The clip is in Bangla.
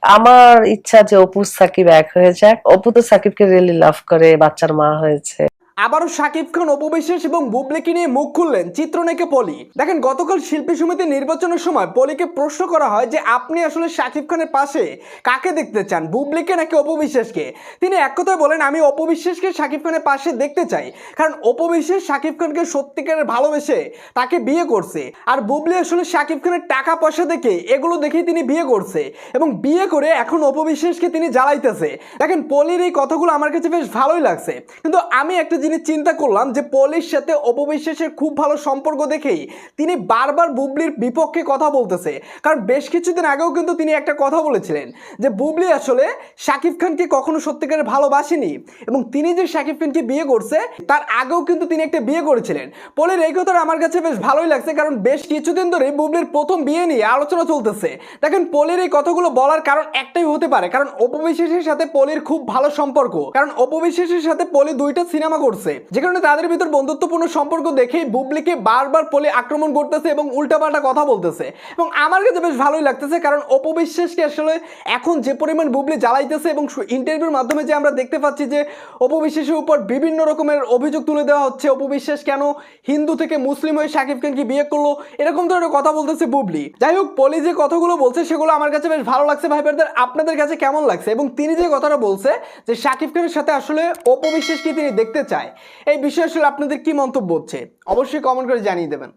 আমার ইচ্ছা যে অপু সাকিব এক হয়ে যাক। অপু তো সাকিবকে রিয়েলি লাভ করে, বাচ্চার মা হয়েছে। আবারও শাকিব খান, অপু বিশ্বাস এবং বুবলিকে নিয়ে মুখ খুললেন চিত্রনায়িকা পলি। দেখেন, গতকাল শিল্পী সমিতি নির্বাচনের সময় পলিকে প্রশ্ন করা হয় যে আপনি আসলে শাকিব খানের পাশে কাকে দেখতে চান, বুবলিকে নাকি অপু বিশ্বাসকে। তিনি এক কথায় বলেন, আমি অপু বিশ্বাসকে শাকিব খানের পাশে দেখতে চাই, কারণ অপু বিশ্বাস শাকিব খানকে সত্যিকারের ভালোবেসে তাকে বিয়ে করছে। আর বুবলি আসলে শাকিব খানের টাকা পয়সা দেখে, এগুলো দেখেই তিনি বিয়ে করছে, এবং বিয়ে করে এখন অপু বিশ্বাসকে তিনি জ্বালাইতেছে। দেখেন, পলির এই কথাগুলো আমার কাছে বেশ ভালোই লাগছে, কিন্তু আমি একটা জিনিস চিন্তা করলাম যে পলির সাথে অপু বিশ্বাসের খুব ভালো সম্পর্ক দেখেই তিনি বারবার বুবলির বিপক্ষে কথা বলতেছে। কারণ বেশ কিছুদিন আগেও কিন্তু তিনি একটা কথা বলেছিলেন যে বুবলি আসলে শাকিব খানকে কখনো সত্যিকারের ভালোবাসেনি, এবং তিনি যে শাকিব খানকে বিয়ে করছে তার আগেও কিন্তু তিনি একটা বিয়ে করেছিলেন। পলির এই কথাটা আমার কাছে বেশ ভালোই লাগছে, কারণ বেশ কিছুদিন ধরে বুবলির প্রথম বিয়ে নিয়ে আলোচনা চলতেছে। দেখেন, পলির এই কথাগুলো বলার কারণ একটাই হতে পারে, কারণ অপু বিশ্বাসের সাথে পলির খুব ভালো সম্পর্ক, কারণ অপু বিশ্বাসের সাথে পলি দুইটা সিনেমা করছে, যে কারণে তাদের ভিতর বন্ধুত্বপূর্ণ সম্পর্ক দেখেই বুবলিকে বারবার পলি আক্রমণ করতেছে এবং উল্টাপাল্টা কথা বলতেছে। এবং আমার কাছে বেশ ভালোই লাগতেছে, কারণ অপু বিশ্বাসকে আসলে এখন যে পরিমাণ বুবলি জ্বালাইতেছে, এবং ইন্টারভিউর মাধ্যমে যে আমরা দেখতে পাচ্ছি যে অপু বিশ্বাসের উপর বিভিন্ন রকমের অভিযোগ তুলে দেওয়া হচ্ছে, অপু বিশ্বাস কেন হিন্দু থেকে মুসলিম হয়ে শাকিব খানকে বিয়ে করলো, এরকম ধরনের কথা বলতেছে বুবলি। যাই হোক, পলি যে কথাগুলো বলছে সেগুলো আমার কাছে বেশ ভালো লাগছে। ভাই ব্রাদার, আপনাদের কাছে কেমন লাগছে? এবং তিনি যে কথাটা বলছে যে শাকিব খানের সাথে আসলে অপু বিশ্বাসকে তিনি দেখতে চায়, এই বিষয়ে আসলে আপনাদের কি মন্তব্য হচ্ছে অবশ্যই কমেন্ট করে জানিয়ে দেবেন।